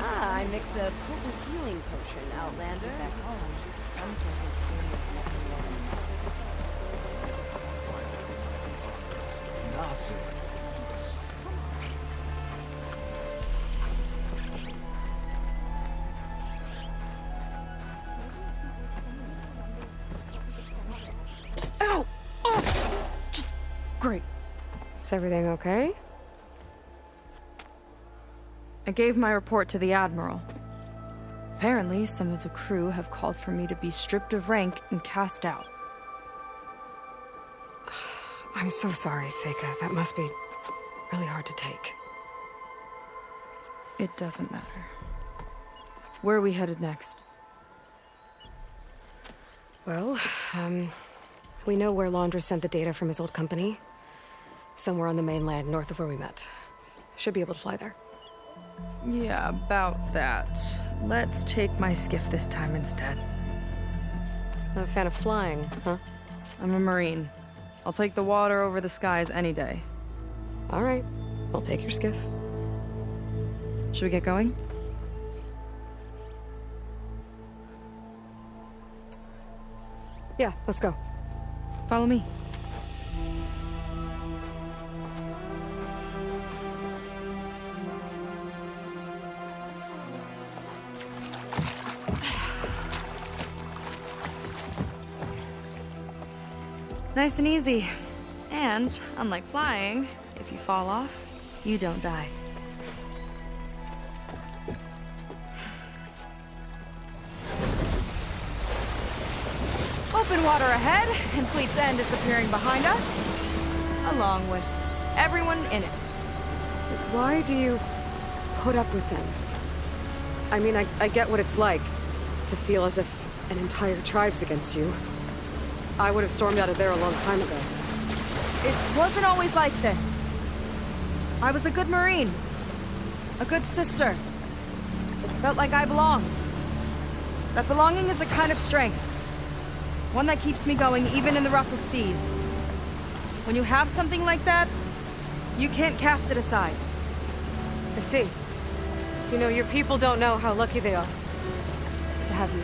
Ah, I mix a potent healing potion, Outlander. Back home, some say his tomb is nothing more than Ow! Oh! Just great. Is everything okay? I gave my report to the Admiral. Apparently, some of the crew have called for me to be stripped of rank and cast out. I'm so sorry, Seika. That must be really hard to take. It doesn't matter. Where are we headed next? Well, we know where Laundra sent the data from his old company. Somewhere on the mainland, north of where we met. Should be able to fly there. Yeah, about that. Let's take my skiff this time instead. Not a fan of flying, huh? I'm a Marine. I'll take the water over the skies any day. All right. I'll take your skiff. Should we get going? Yeah, let's go. Follow me. Nice and easy. And, unlike flying, if you fall off, you don't die. Open water ahead, and Fleet's End disappearing behind us, along with everyone in it. Why do you put up with them? I mean, I get what it's like to feel as if an entire tribe's against you. I would have stormed out of there a long time ago. It wasn't always like this. I was a good Marine. A good sister. It felt like I belonged. That belonging is a kind of strength. One that keeps me going even in the roughest seas. When you have something like that, you can't cast it aside. I see. You know, your people don't know how lucky they are to have you.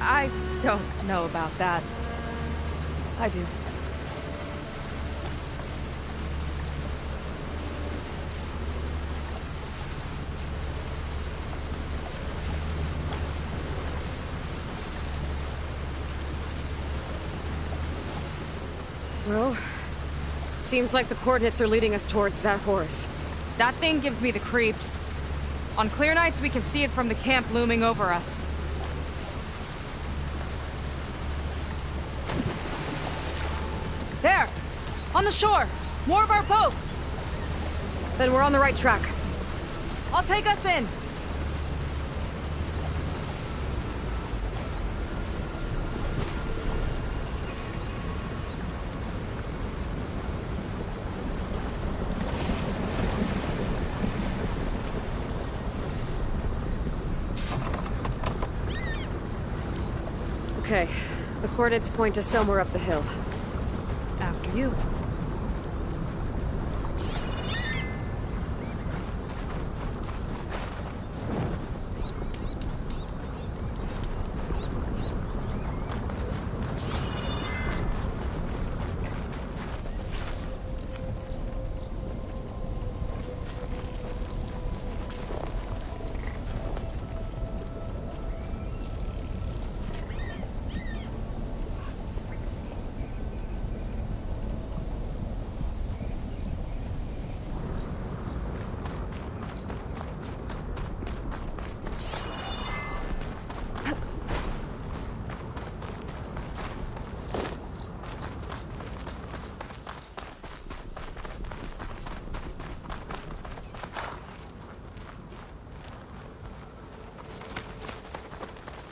I don't know about that. I do. Well, seems like the coordinates are leading us towards that horse. That thing gives me the creeps. On clear nights, we can see it from the camp looming over us. There! On the shore! More of our boats! Then we're on the right track. I'll take us in! Okay, the coordinates point to somewhere up the hill. After you.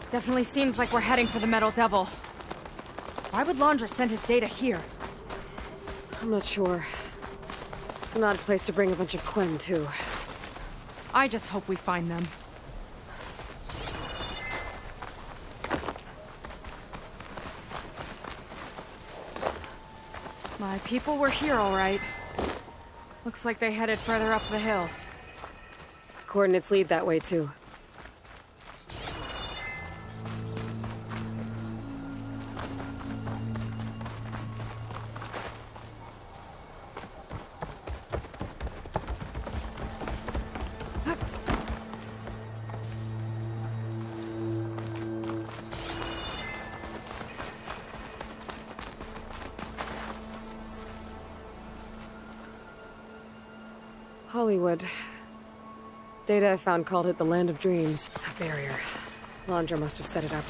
Definitely seems like we're heading for the Metal Devil. Why would Laundra send his data here? I'm not sure. It's It's an odd place to bring a bunch of Quinn, too. I just hope we find them. My people were here, all right. Looks like they headed further up the hill. Coordinates lead that way, too. Hollywood. Data I found called it the Land of Dreams. A barrier. Landra must have set it up.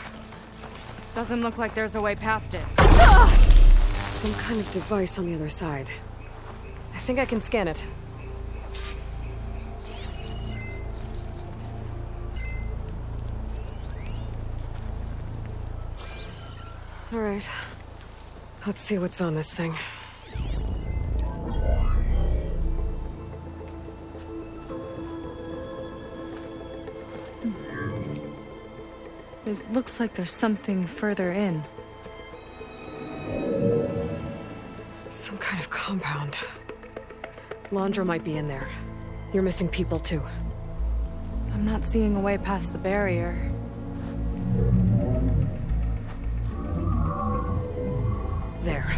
Doesn't look like there's a way past it. Some kind of device on the other side. I think I can scan it. All right. Let's see what's on this thing. It looks like there's something further in. Some kind of compound. Landra might be in there. You're missing people too. I'm not seeing a way past the barrier. There.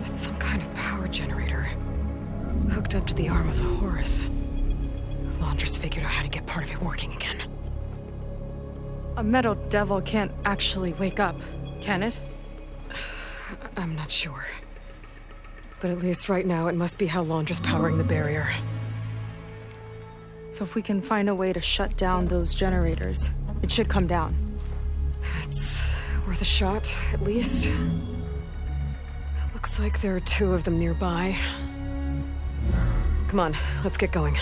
It's some kind of power generator. Hooked up to the arm of the Horus. Landra's figured out how to get part of it working again. A metal devil can't actually wake up, can it? I'm not sure. But at least right now, it must be how Landra's powering the barrier. So if we can find a way to shut down those generators, it should come down. It's worth a shot, at least. Looks like there are 2 of them nearby. Come on, let's get going.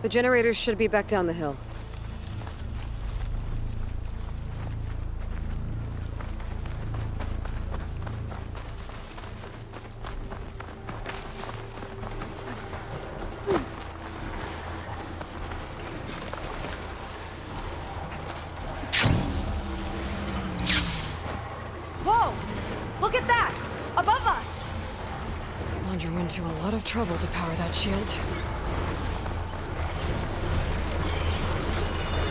The generators should be back down the hill. Whoa! Look at that! Above us! Landra went to a lot of trouble to power that shield.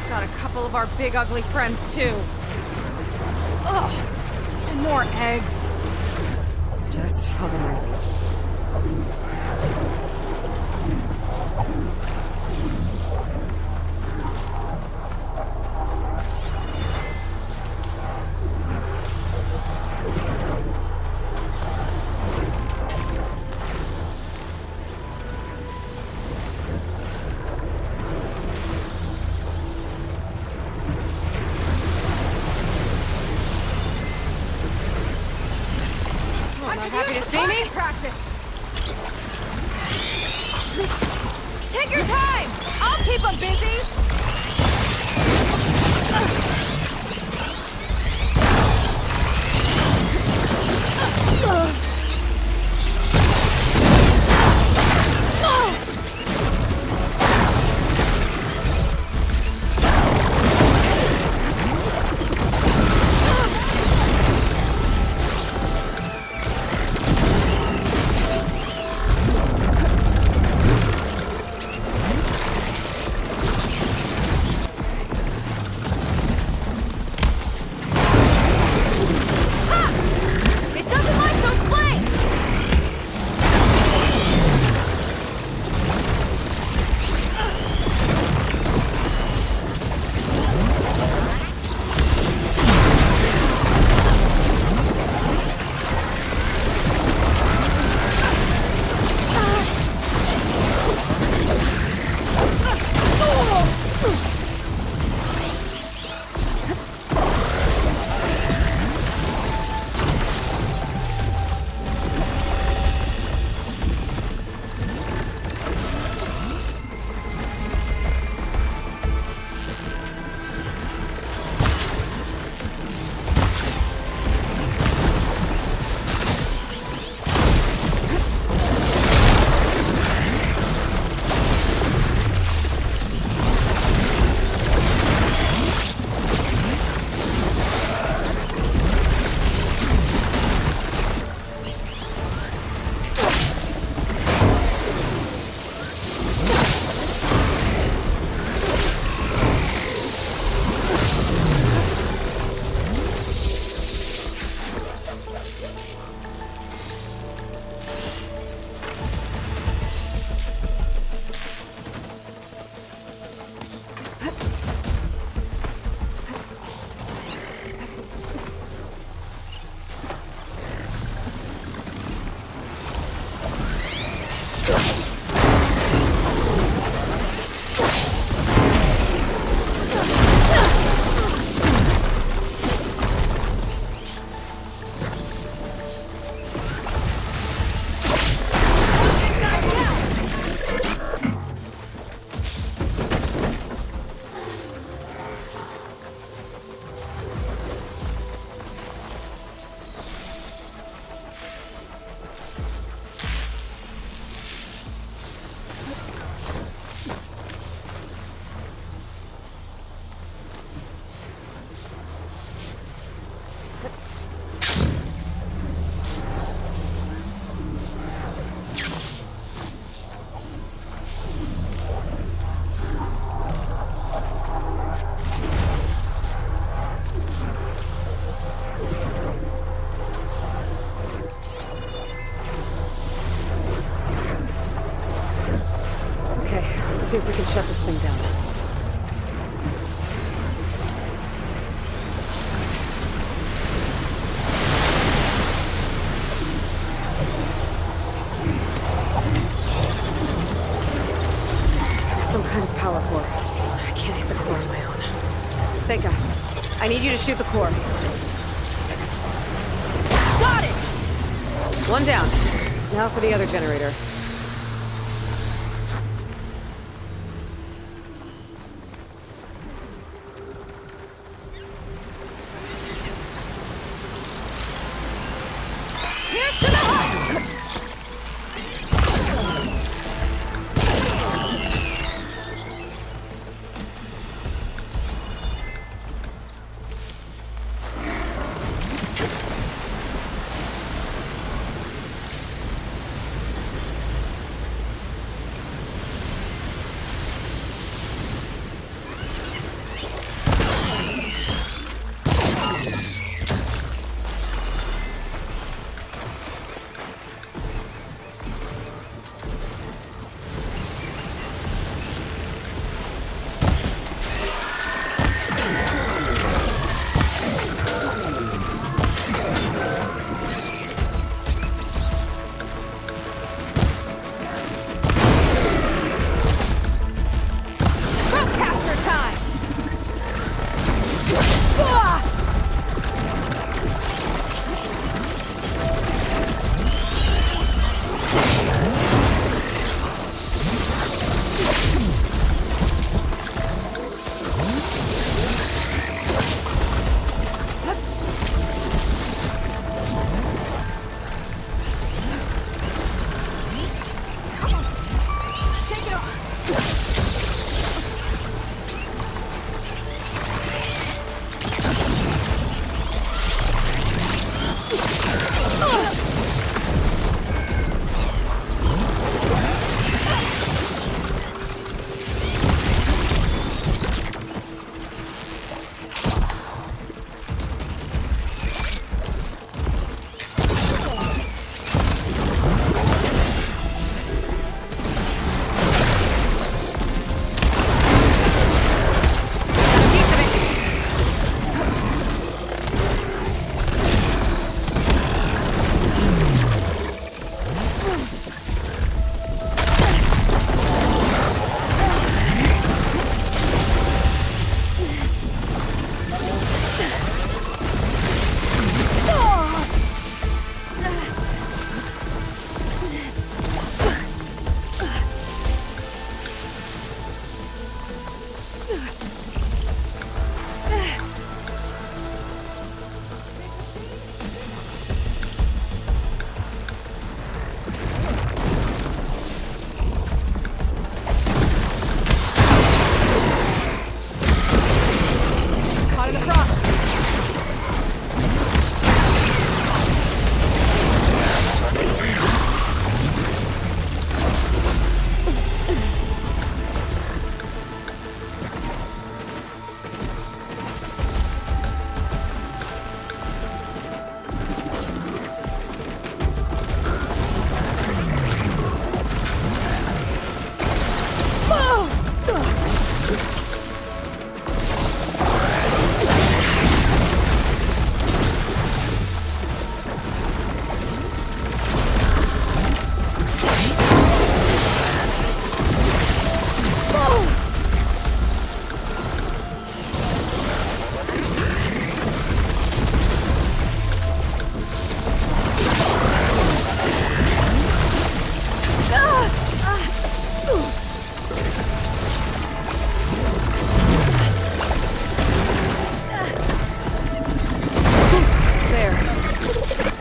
Got a couple of our big ugly friends too. Ugh! And more eggs. Just follow me. Happy to see me? Practice. Take your time. I'll keep them busy. see if we can shut this thing down. There's some kind of power core. I can't hit the core on my own. Seika, I need you to shoot the core. Got it! One down. Now for the other generator. Here's to the husk!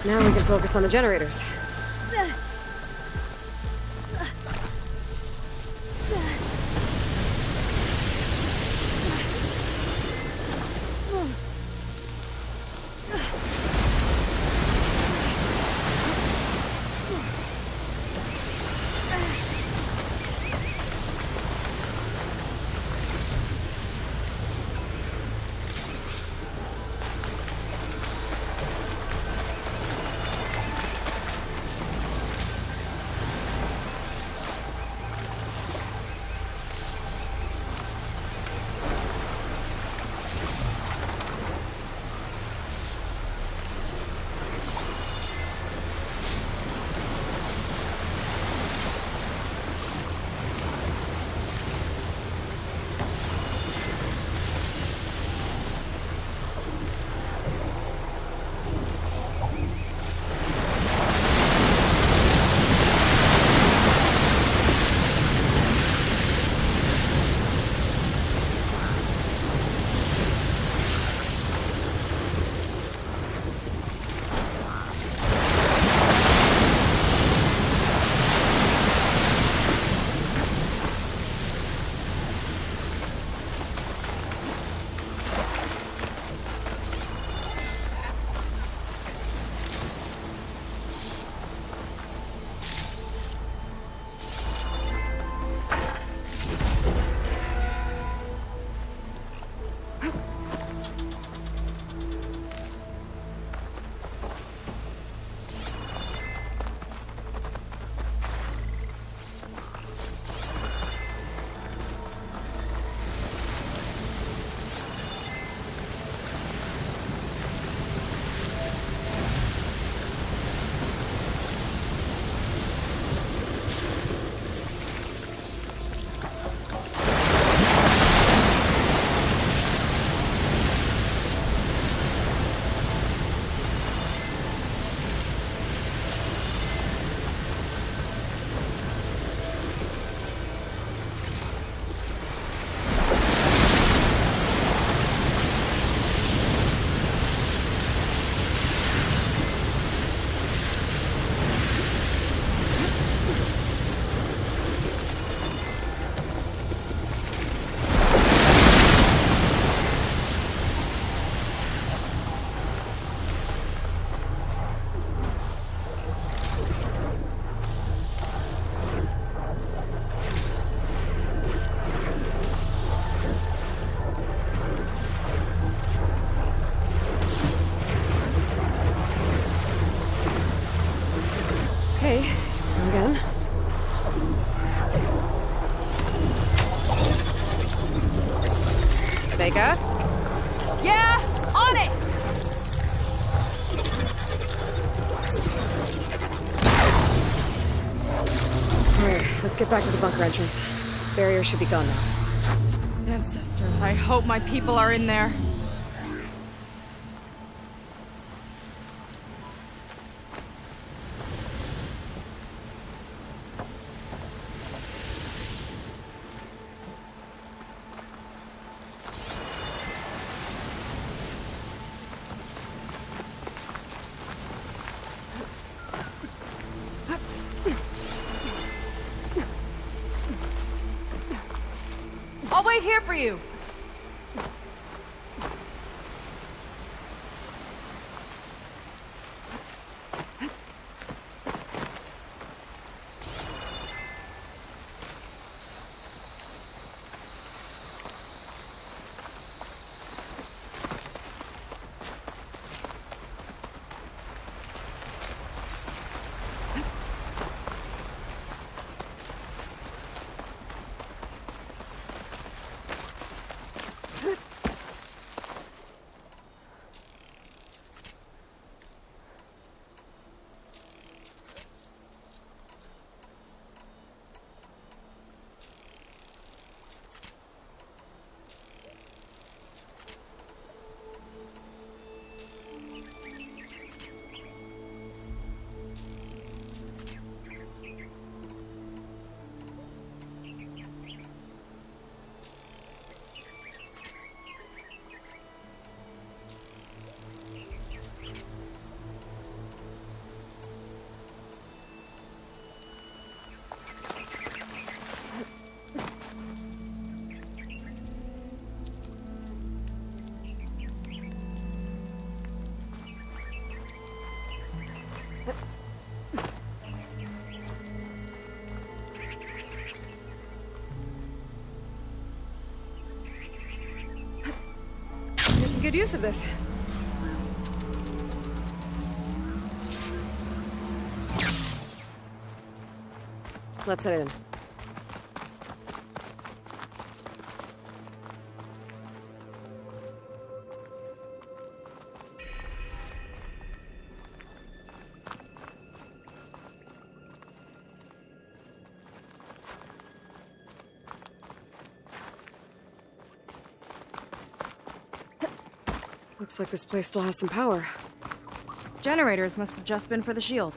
Now we can focus on the generators. Sega? Yeah, on it! Alright, let's get back to the bunker entrance. Barrier should be gone now. Ancestors, I hope my people are in there. I'll wait here for you. Making good use of this. Let's head in. Looks like this place still has some power. Generators must have just been for the shield.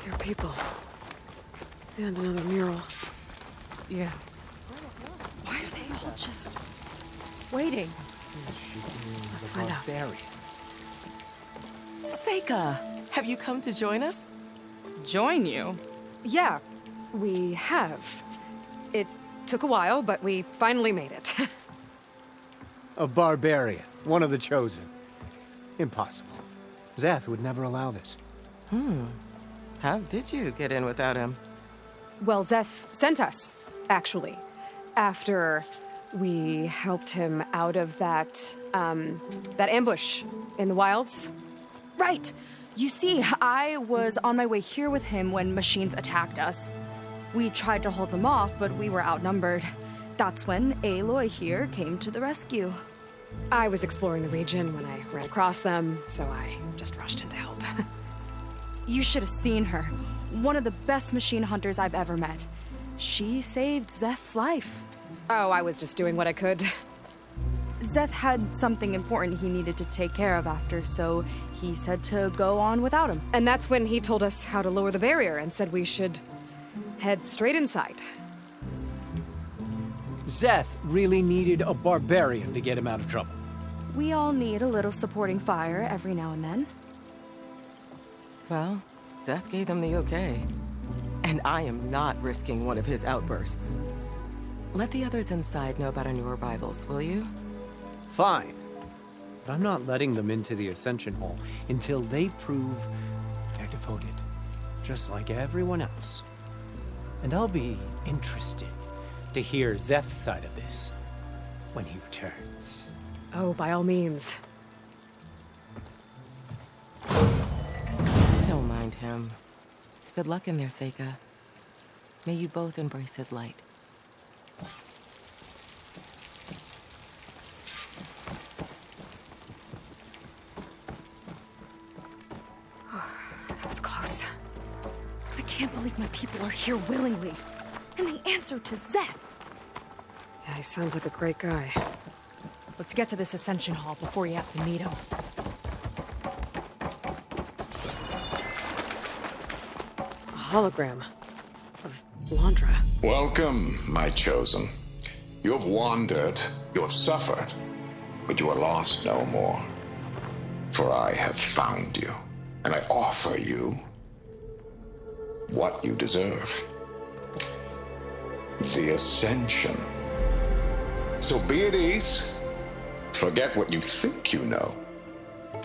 There are people. And another mural. Yeah. Why are they all just waiting? Let's find out. Seika, have you come to join us? Join you? Yeah, we have. It took a while, but we finally made it. A barbarian, one of the chosen. Impossible. Zeth would never allow this. How did you get in without him? Well, Zeth sent us, actually, after we helped him out of that ambush in the wilds. Right! You see, I was on my way here with him when machines attacked us. We tried to hold them off, but we were outnumbered. That's when Aloy here came to the rescue. I was exploring the region when I ran across them, so I just rushed in to help. You should have seen her. One of the best machine hunters I've ever met. She saved Zeth's life. Oh, I was just doing what I could. Zeth had something important he needed to take care of after, so he said to go on without him. And that's when he told us how to lower the barrier and said we should head straight inside. Zeth really needed a barbarian to get him out of trouble. We all need a little supporting fire every now and then. Well, Zeth gave them the okay. And I am not risking one of his outbursts. Let the others inside know about our new arrivals, will you? Fine. But I'm not letting them into the Ascension Hall until they prove they're devoted, just like everyone else. And I'll be interested to hear Zeth's side of this when he returns. Oh, by all means. Don't mind him. Good luck in there, Seika. May you both embrace his light. That was close. I can't believe my people are here willingly. And they answer to Zeth. Yeah, he sounds like a great guy. Let's get to this Ascension Hall before you have to meet him. A hologram of Landra. Welcome, my chosen. You have wandered, you have suffered, but you are lost no more. For I have found you, and I offer you what you deserve. The Ascension. So be at ease, forget what you think you know,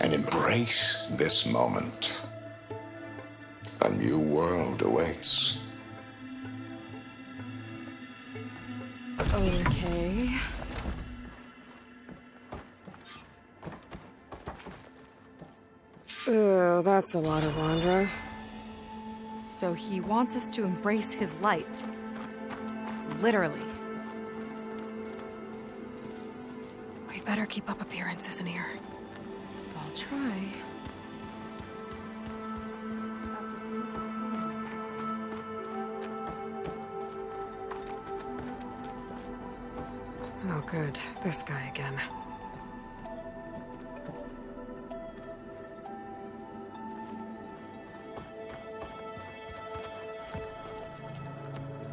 and embrace this moment. A new world awaits. Okay. Oh, that's a lot of Landra. So he wants us to embrace his light. Literally. We'd better keep up appearances in here. I'll try. Oh, good. This guy again.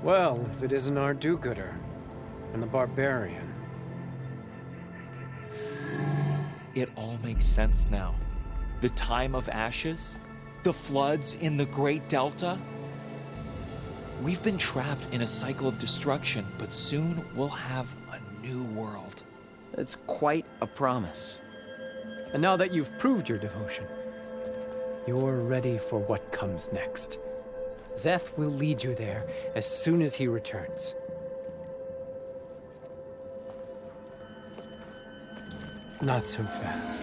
Well, if it isn't our do-gooder and the barbarian. It all makes sense now. The time of ashes, the floods in the Great Delta. We've been trapped in a cycle of destruction, but soon we'll have a new world. It's quite a promise. And now that you've proved your devotion, you're ready for what comes next. Zeth will lead you there as soon as he returns. Not so fast.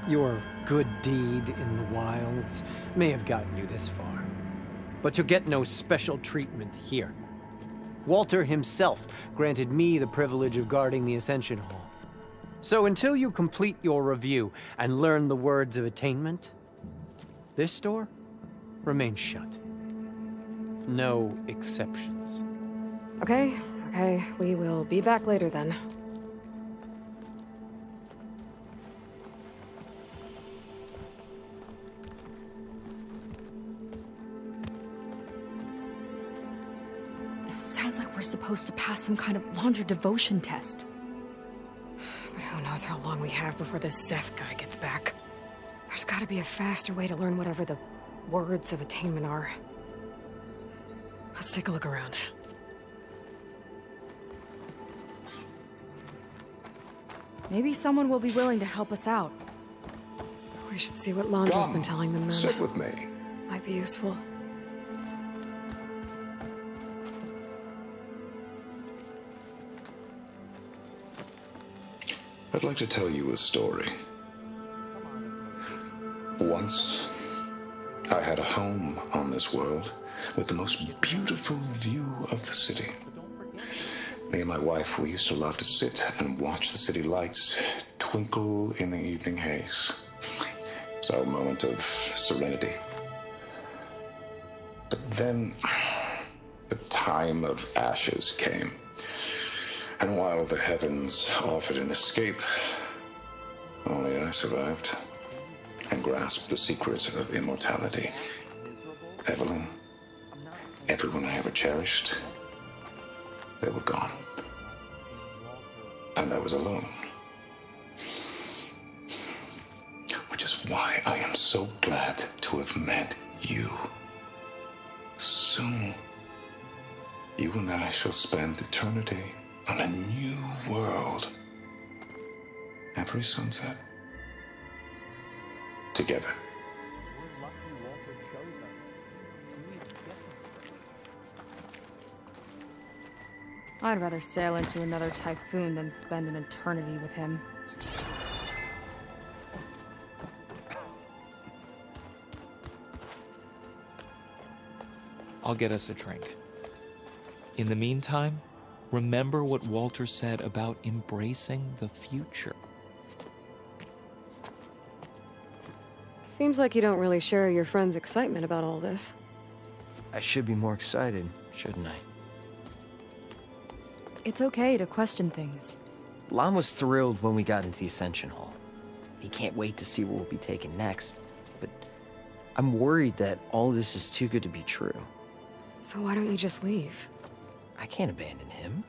Your good deed in the wilds may have gotten you this far, but you'll get no special treatment here. Walter himself granted me the privilege of guarding the Ascension Hall. So until you complete your review and learn the words of attainment, this door remains shut. No exceptions. Okay, we will be back later then. Sounds like we're supposed to pass some kind of Landra devotion test. But who knows how long we have before this Zeth guy gets back. There's gotta be a faster way to learn whatever the words of attainment are. Let's take a look around. Maybe someone will be willing to help us out. We should see what Landra's been telling them then. Sit with me. Might be useful. I'd like to tell you a story. Once, I had a home on this world with the most beautiful view of the city. Me and my wife, we used to love to sit and watch the city lights twinkle in the evening haze. So a moment of serenity. But then, the time of ashes came. And while the heavens offered an escape, only I survived and grasped the secret of immortality. Evelyn, everyone I ever cherished, they were gone. And I was alone. Which is why I am so glad to have met you. Soon, you and I shall spend eternity on a new world. Every sunset. Together. I'd rather sail into another typhoon than spend an eternity with him. I'll get us a drink. In the meantime, remember what Walter said about embracing the future. Seems like you don't really share your friend's excitement about all this. I should be more excited, shouldn't I? It's okay to question things. Lon was thrilled when we got into the Ascension Hall. He can't wait to see where we'll be taken next, but I'm worried that all this is too good to be true. So why don't you just leave? I can't abandon him.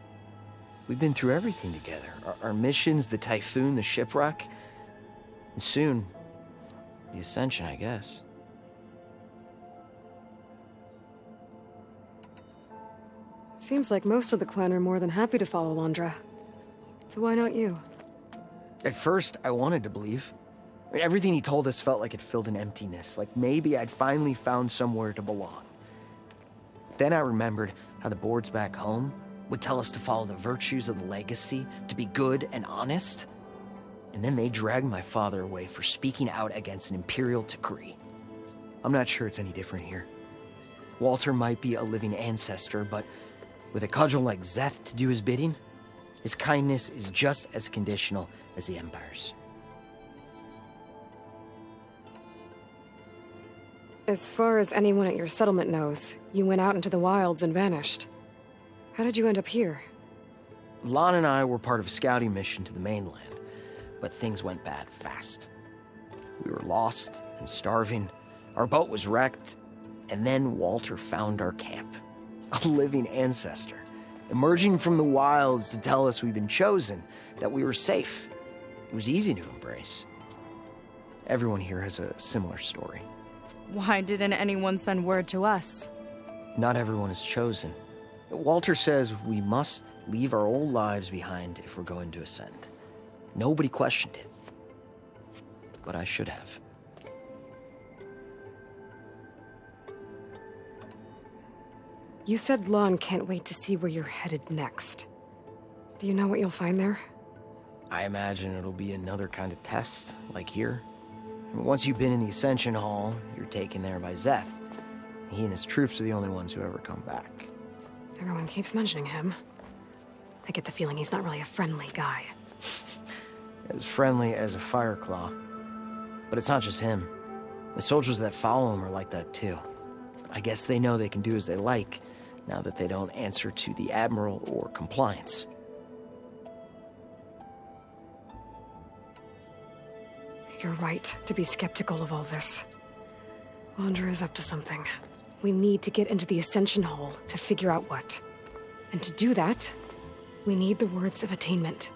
We've been through everything together. Our missions, the Typhoon, the shipwreck, and soon, the Ascension, I guess. Seems like most of the Quen are more than happy to follow Londra. So why not you? At first, I wanted to believe. I mean, everything he told us felt like it filled an emptiness, like maybe I'd finally found somewhere to belong. Then I remembered how the boards back home would tell us to follow the virtues of the legacy, to be good and honest. And then they dragged my father away for speaking out against an imperial decree. I'm not sure it's any different here. Walter might be a living ancestor, but with a cudgel like Szeth to do his bidding, his kindness is just as conditional as the Empire's. As far as anyone at your settlement knows, you went out into the wilds and vanished. How did you end up here? Lon and I were part of a scouting mission to the mainland, but things went bad fast. We were lost and starving, our boat was wrecked, and then Walter found our camp. A living ancestor, emerging from the wilds to tell us we'd been chosen, that we were safe. It was easy to embrace. Everyone here has a similar story. Why didn't anyone send word to us? Not everyone is chosen. Walter says we must leave our old lives behind if we're going to ascend. Nobody questioned it. But I should have. You said Lon can't wait to see where you're headed next. Do you know what you'll find there? I imagine it'll be another kind of test, like here. Once you've been in the Ascension Hall, you're taken there by Szeth. He and his troops are the only ones who ever come back. Everyone keeps mentioning him. I get the feeling he's not really a friendly guy. As friendly as a Fireclaw. But it's not just him. The soldiers that follow him are like that too. I guess they know they can do as they like, now that they don't answer to the Admiral or compliance. You're right to be skeptical of all this. Londra is up to something. We need to get into the Ascension Hall to figure out what. And to do that, we need the words of attainment.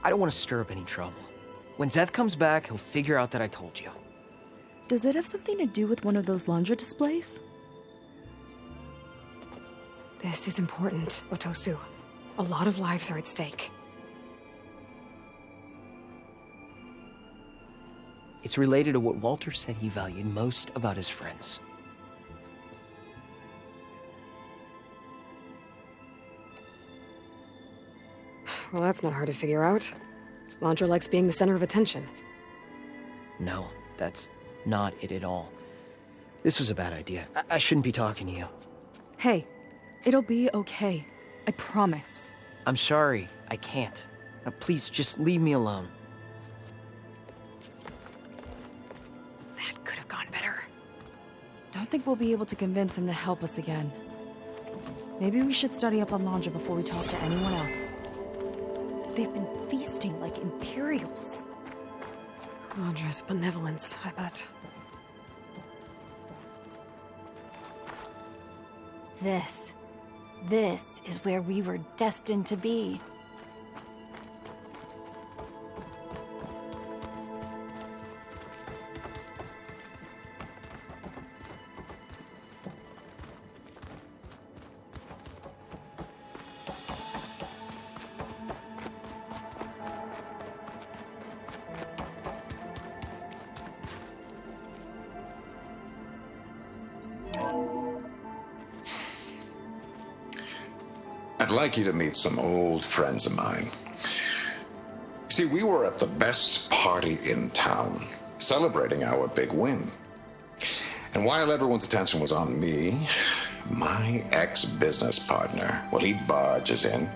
I don't want to stir up any trouble. When Szeth comes back, he'll figure out that I told you. Does it have something to do with one of those Londra displays? This is important, Otosu. A lot of lives are at stake. It's related to what Walter said he valued most about his friends. Well, that's not hard to figure out. Londra likes being the center of attention. No, that's not it at all. This was a bad idea. I shouldn't be talking to you. Hey, it'll be okay. I promise. I'm sorry, I can't. Now, please, just leave me alone. That could have gone better. Don't think we'll be able to convince him to help us again. Maybe we should study up on Londra before we talk to anyone else. They've been feasting like Imperials. Londra's benevolence, I bet. This is where we were destined to be. I'd like you to meet some old friends of mine. See, we were at the best party in town, celebrating our big win. And while everyone's attention was on me, my ex-business partner, well, he barges in,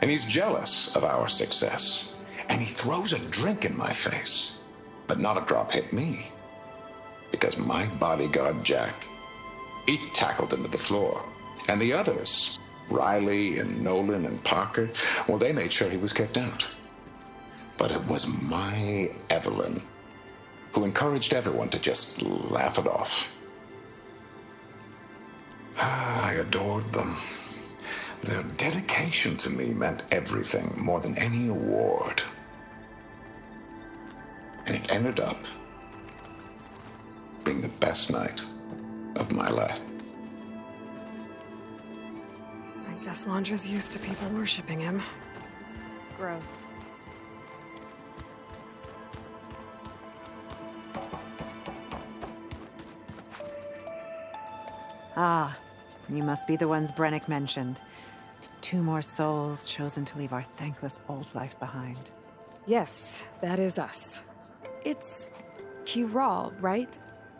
and he's jealous of our success. And he throws a drink in my face. But not a drop hit me. Because my bodyguard, Jack, he tackled him to the floor. And the others, Riley and Nolan and Parker, well, they made sure he was kicked out. But it was my Evelyn who encouraged everyone to just laugh it off. I adored them. Their dedication to me meant everything, more than any award. And it ended up being the best night of my life. I guess Londra's used to people worshipping him. Gross. Ah, you must be the ones Brennick mentioned. 2 more souls chosen to leave our thankless old life behind. Yes, that is us. It's Kiral, right?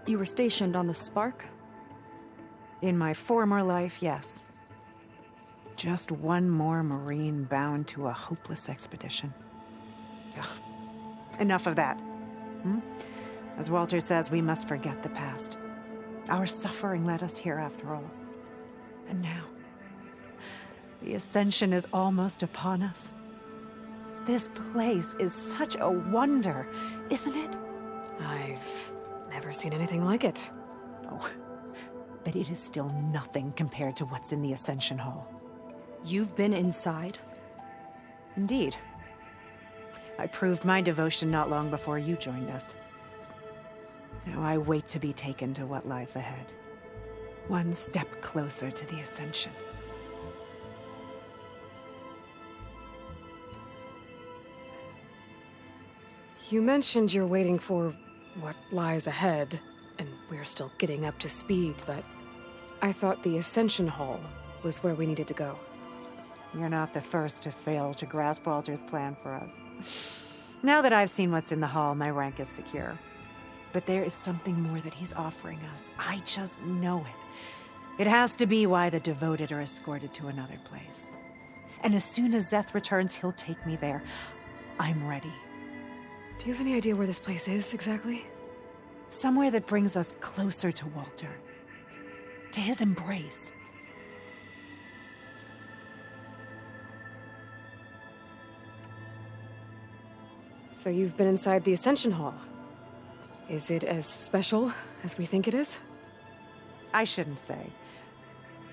You were stationed on the Spark? In my former life, yes. Just one more Marine bound to a hopeless expedition. Ugh. Enough of that. As Walter says, we must forget the past. Our suffering led us here after all. And now, the Ascension is almost upon us. This place is such a wonder, isn't it? I've never seen anything like it. Oh, but it is still nothing compared to what's in the Ascension Hall. You've been inside? Indeed. I proved my devotion not long before you joined us. Now I wait to be taken to what lies ahead. One step closer to the Ascension. You mentioned you're waiting for what lies ahead, and we're still getting up to speed, but I thought the Ascension Hall was where we needed to go. You're not the first to fail to grasp Walter's plan for us. Now that I've seen what's in the hall, my rank is secure. But there is something more that he's offering us. I just know it. It has to be why the devoted are escorted to another place. And as soon as Zeth returns, he'll take me there. I'm ready. Do you have any idea where this place is, exactly? Somewhere that brings us closer to Walter. To his embrace. So you've been inside the Ascension Hall. Is it as special as we think it is? I shouldn't say.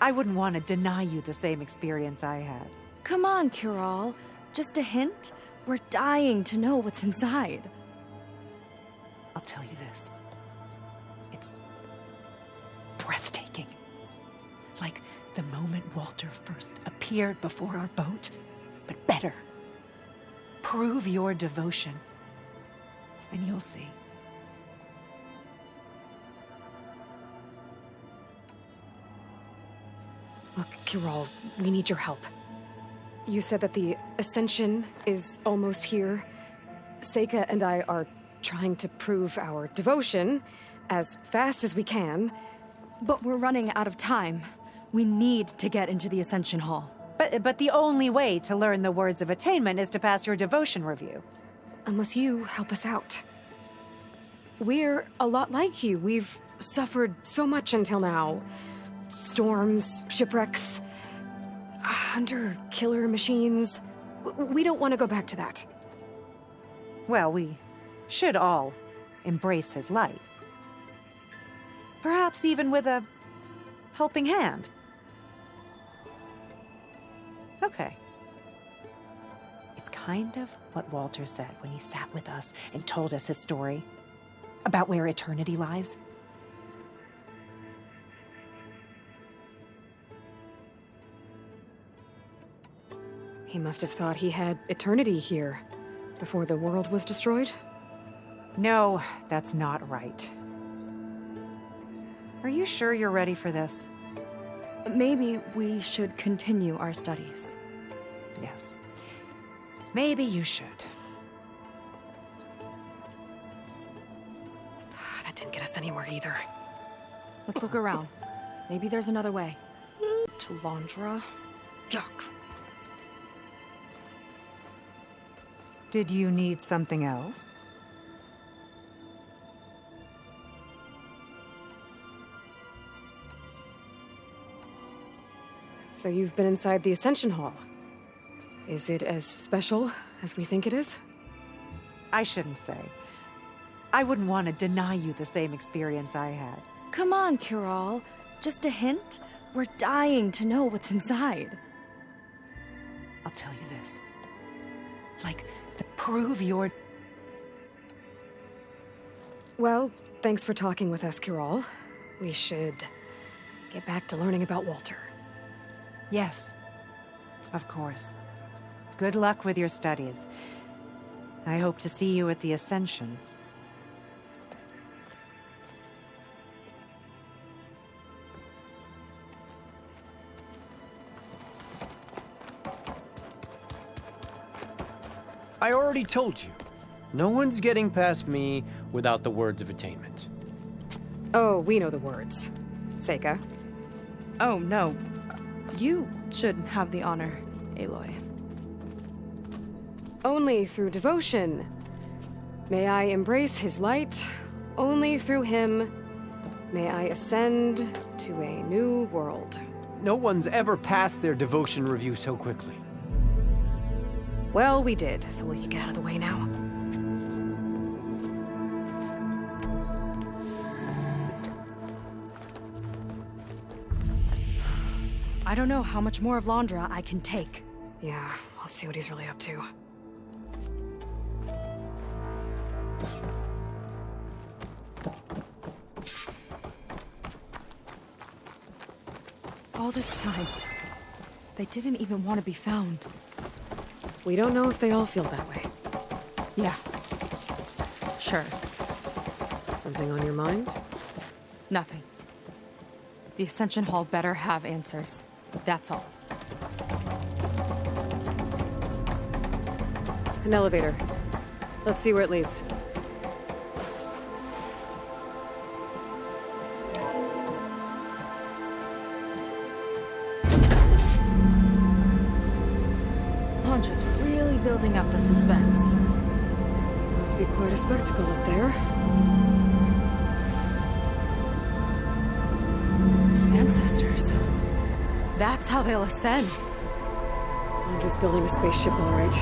I wouldn't want to deny you the same experience I had. Come on, Kiral. Just a hint? We're dying to know what's inside. I'll tell you this. It's breathtaking. Like the moment Walter first appeared before our boat, but better. Prove your devotion, and you'll see. Look, Kiral, we need your help. You said that the Ascension is almost here. Seika and I are trying to prove our devotion as fast as we can. But we're running out of time. We need to get into the Ascension Hall. But the only way to learn the words of attainment is to pass your devotion review. Unless you help us out. We're a lot like you. We've suffered so much until now. Storms, shipwrecks, hunter-killer machines. We don't want to go back to that. Well, we should all embrace his light. Perhaps even with a helping hand. Okay. It's kind of what Walter said when he sat with us and told us his story about where eternity lies. He must have thought he had eternity here before the world was destroyed. No, that's not right. Are you sure you're ready for this? Maybe we should continue our studies. Yes. Maybe you should. us anywhere either. Let's look around. Maybe there's another way. To Londra? Yuck. Did you need something else? So you've been inside the Ascension Hall. Is it as special as we think it is? I shouldn't say. I wouldn't want to deny you the same experience I had. Come on, Kiral. Just a hint? We're dying to know what's inside. I'll tell you this. Like, to prove your... Well, thanks for talking with us, Kiral. We should get back to learning about Walter. Yes, of course. Good luck with your studies. I hope to see you at the Ascension. I already told you. No one's getting past me without the words of attainment. Oh, we know the words. Seika. Oh, no. You should have the honor, Aloy. Only through devotion. May I embrace his light. Only through him may I ascend to a new world. No one's ever passed their devotion review so quickly. Well, we did, so will you get out of the way now? I don't know how much more of Londra I can take. Yeah, let's see what he's really up to. All this time, they didn't even want to be found. We don't know if they all feel that way. Yeah. Sure. Something on your mind? Nothing. The Ascension Hall better have answers. That's all. An elevator. Let's see where it leads. Londra's really building up the suspense. Must be quite a spectacle up there. Ancestors. That's how they'll ascend. Andre's building a spaceship, all right.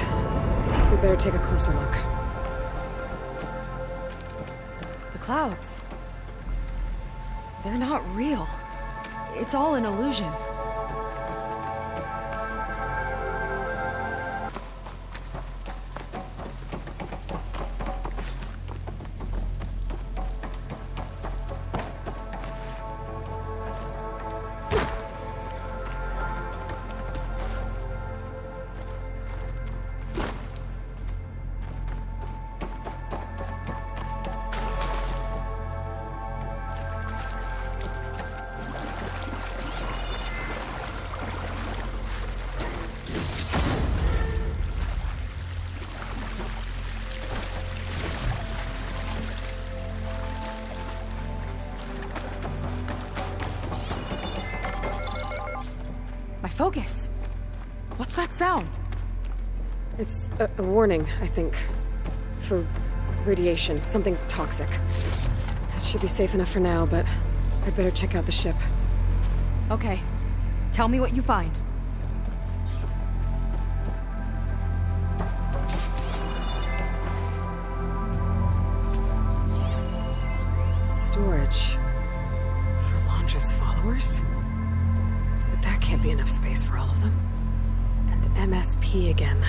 We better take a closer look. The clouds. They're not real. It's all an illusion. Focus! What's that sound? It's a warning, I think. For radiation, something toxic. It should be safe enough for now, but I'd better check out the ship. Okay. Tell me what you find. Storage. For Londra's followers? That can't be enough space for all of them. And MSP again.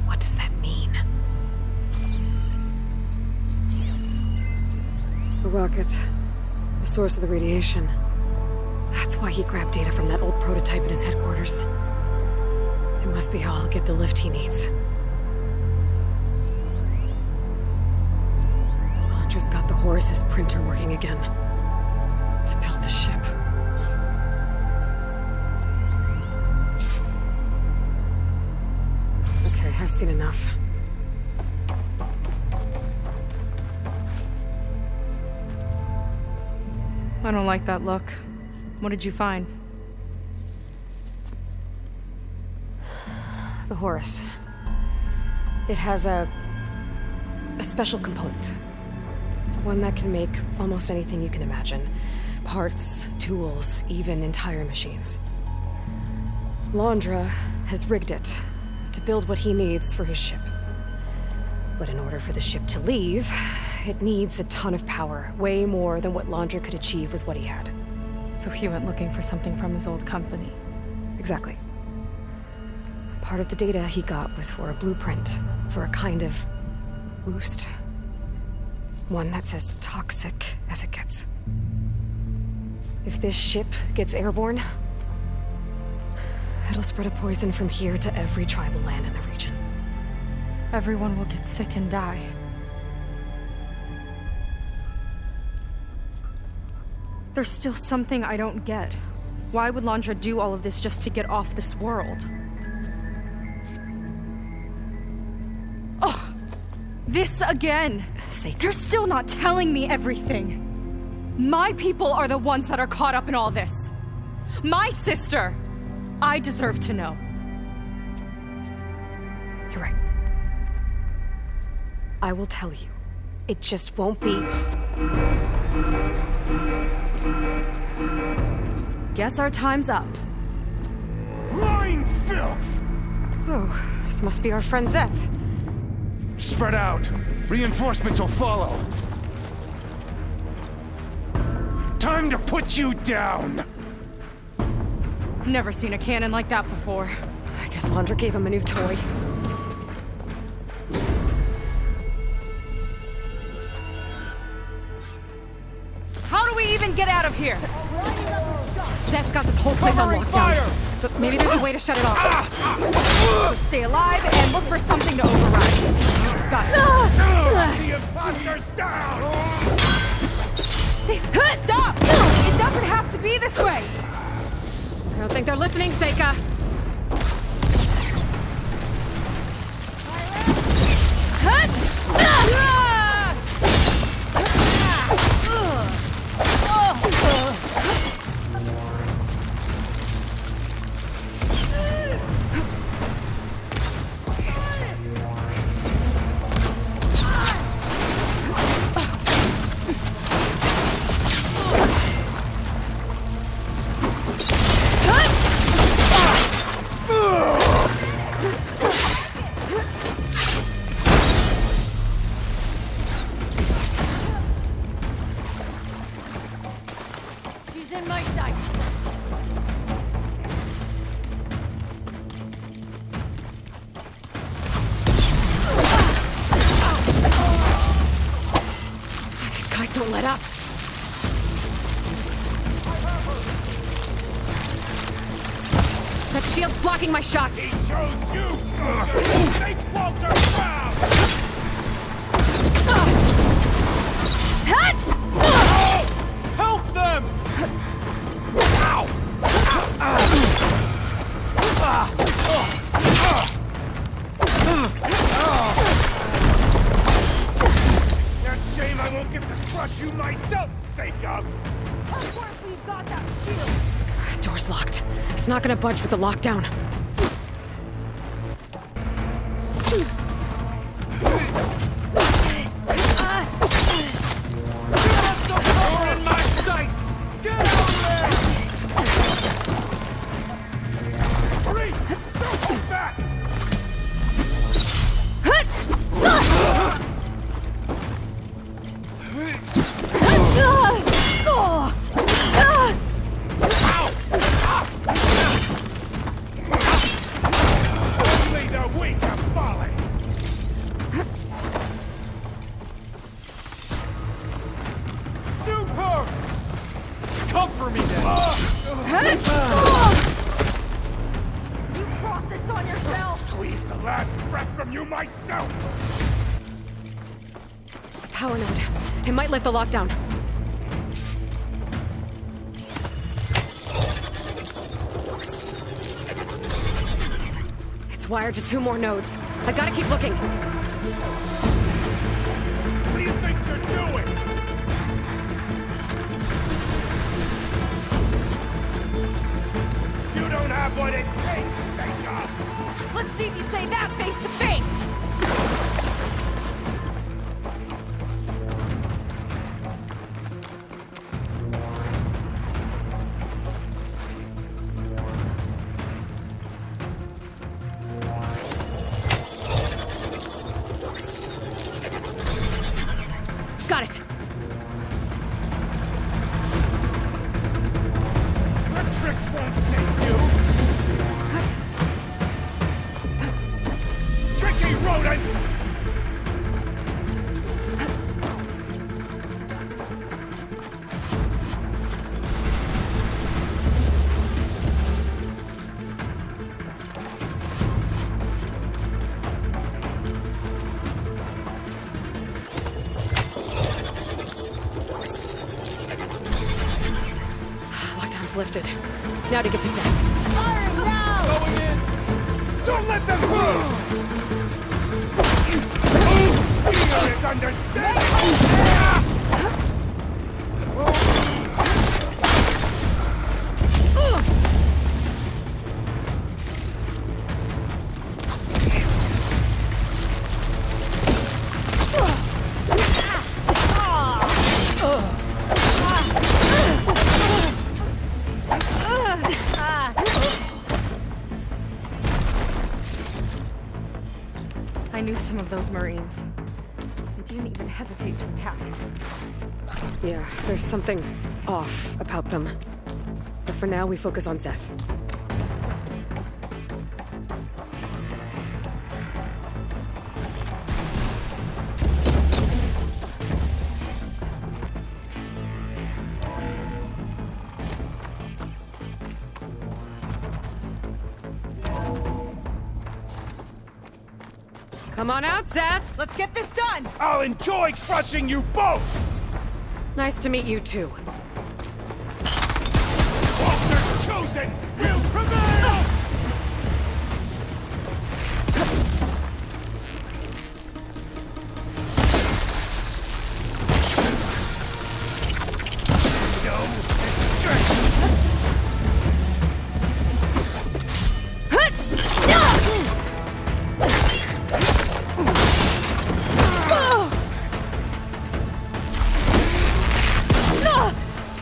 What does that mean? The rocket. The source of the radiation. That's why he grabbed data from that old prototype in his headquarters. It must be how I'll get the lift he needs. Londra's got the Horus's printer working again. To build the ship. I've seen enough. I don't like that look. What did you find? The Horus. It has a special component. One that can make almost anything you can imagine. Parts, tools, even entire machines. Laundra has rigged it to build what he needs for his ship. But in order for the ship to leave, it needs a ton of power, way more than what Laundra could achieve with what he had. So he went looking for something from his old company. Exactly. Part of the data he got was for a blueprint, for a kind of boost. One that's as toxic as it gets. If this ship gets airborne, it'll spread a poison from here to every tribal land in the region. Everyone will get sick and die. There's still something I don't get. Why would Laundra do all of this just to get off this world? Oh! This again! You're still not telling me everything! My people are the ones that are caught up in all this! My sister! I deserve to know. You're right. I will tell you. It just won't be... Guess our time's up. Lying filth! Oh, this must be our friend Zeth. Spread out. Reinforcements will follow. Time to put you down! Never seen a cannon like that before. I guess Laundra gave him a new toy. How do we even get out of here? Zeth's got this whole place on lockdown. But maybe there's a way to shut it off. So stay alive and look for something to override. Got it. The imposter's down! Stop! It doesn't have to be this way! I don't think they're listening, Seika. Don't let up. That shield's blocking my shots. He chose you, soldier! Make Walter proud! Help them! Ow! Shame I won't get to crush you myself, Seika! Of course we've got that shield! Door's locked. It's not gonna budge with the lockdown. You're in my sights! Get over there! Great! Go back! Only the weak are falling! Super! Come for me then! You crossed this on yourself! Squeeze the last breath from you myself! Power node. It might lift the lockdown. It's wired to 2 more nodes. I gotta keep looking. What do you think you're doing? have what it takes, Seika! Let's see if you say that face to face! Got it! Your tricks won't save you! Tricky rodent! Lockdown's lifted. Now to get to Zach. Going in! Don't let them through! Idiots understand! I knew some of those Marines. They didn't even hesitate to attack. Yeah, there's something off about them. But for now, we focus on Zeth. Come on out, Zeth! Let's get this done! I'll enjoy crushing you both! Nice to meet you, too. Walter's chosen will prevail! No escape!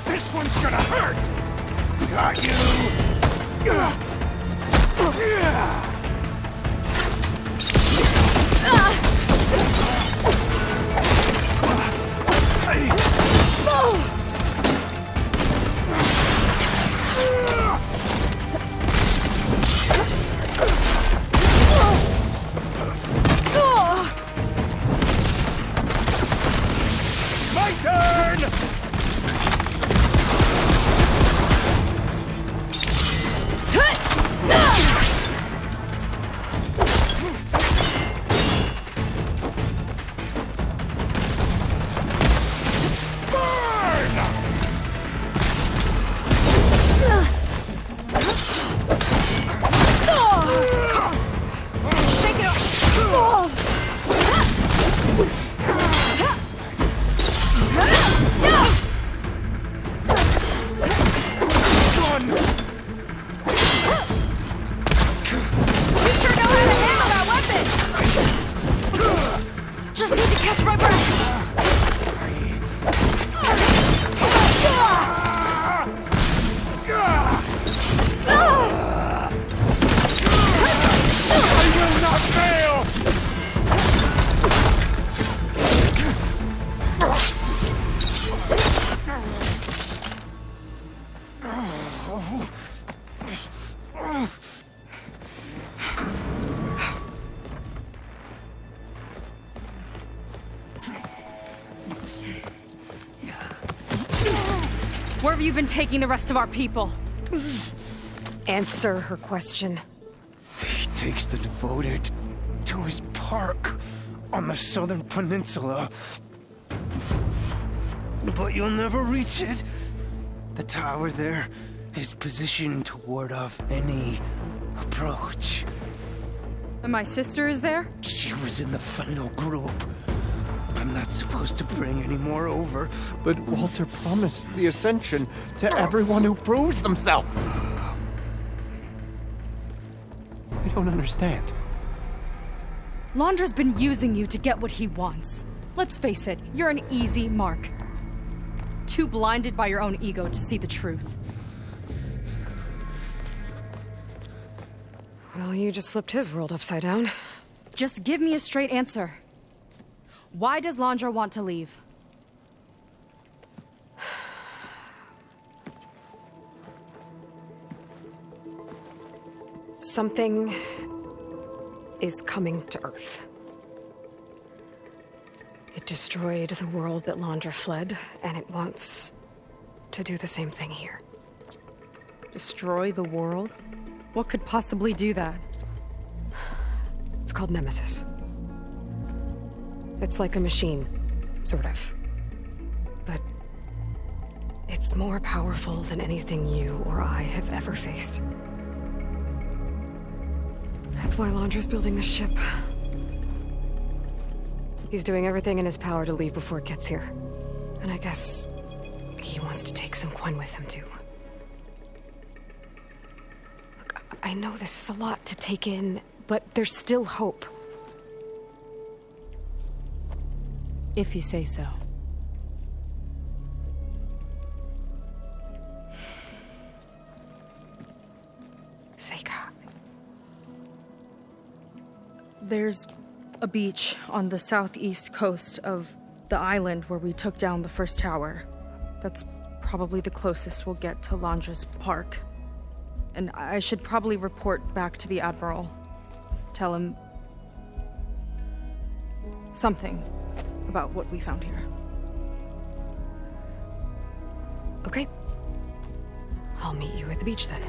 This one's gonna hurt! Got you! My turn! Just need to catch my breath! I will not fail! Where have you been taking the rest of our people? Answer her question. He takes the devoted to his park on the southern peninsula. But you'll never reach it. The tower there is positioned to ward off any approach. And my sister is there? She was in the final group. I'm not supposed to bring any more over. But Walter promised the Ascension to everyone who proves themselves. don't understand. Londra's been using you to get what he wants. Let's face it, you're an easy mark. Too blinded by your own ego to see the truth. Well, you just flipped his world upside down. Just give me a straight answer. Why does Londra want to leave? Something is coming to Earth. It destroyed the world that Londra fled, and it wants to do the same thing here. Destroy the world? What could possibly do that? It's called Nemesis. It's like a machine, sort of. But it's more powerful than anything you or I have ever faced. That's why Londra's building this ship. He's doing everything in his power to leave before it gets here. And I guess he wants to take some Quen with him, too. Look, I know this is a lot to take in, but there's still hope. If you say so. Seika. There's a beach on the southeast coast of the island where we took down the first tower. That's probably the closest we'll get to Londra's park. And I should probably report back to the Admiral. Tell him something about what we found here. Okay. I'll meet you at the beach then.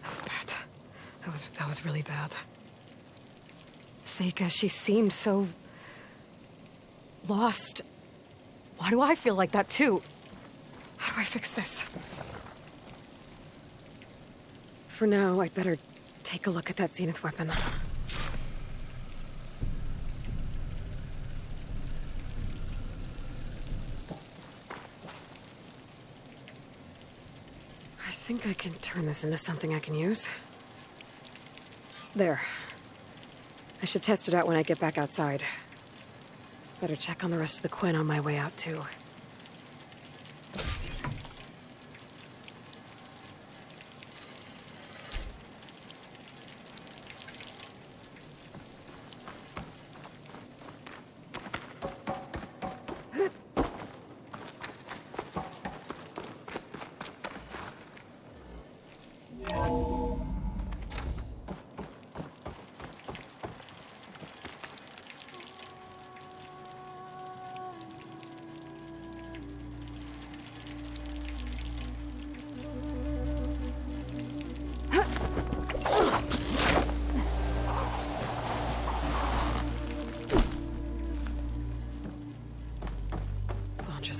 That was bad. That was really bad. Seika, she seemed so lost. Why do I feel like that too? How do I fix this? For now, I'd better take a look at that Zenith weapon. I think I can turn this into something I can use. There. I should test it out when I get back outside. Better check on the rest of the Quen on my way out, too.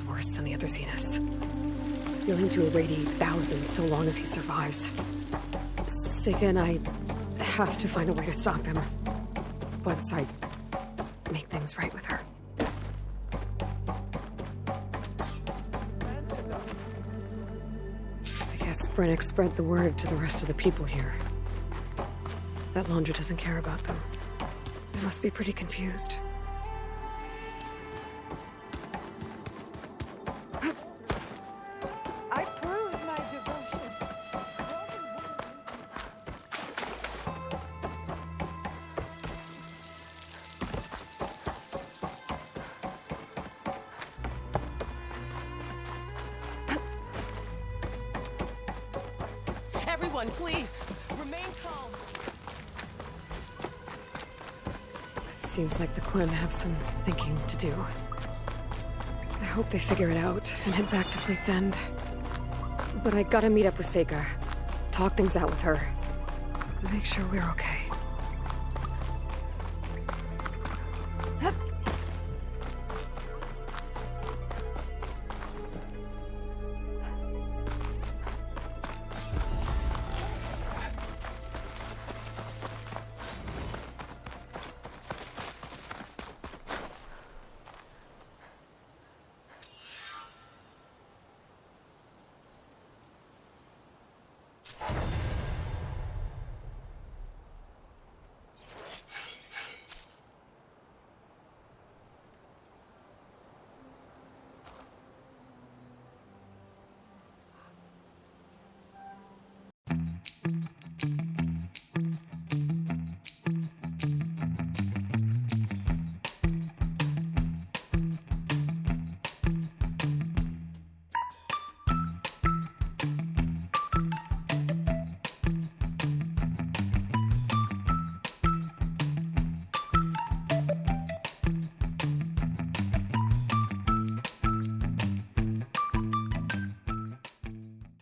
Worse than the other Zeniths. Willing to irradiate thousands so long as he survives. Seika and I have to find a way to stop him. Once I make things right with her. I guess Brennick spread the word to the rest of the people here. That Londra doesn't care about them. They must be pretty confused. Everyone, please, remain calm. It seems like the Quen have some thinking to do. I hope they figure it out and head back to Fleet's End. But I gotta meet up with Seika, talk things out with her, make sure we're okay.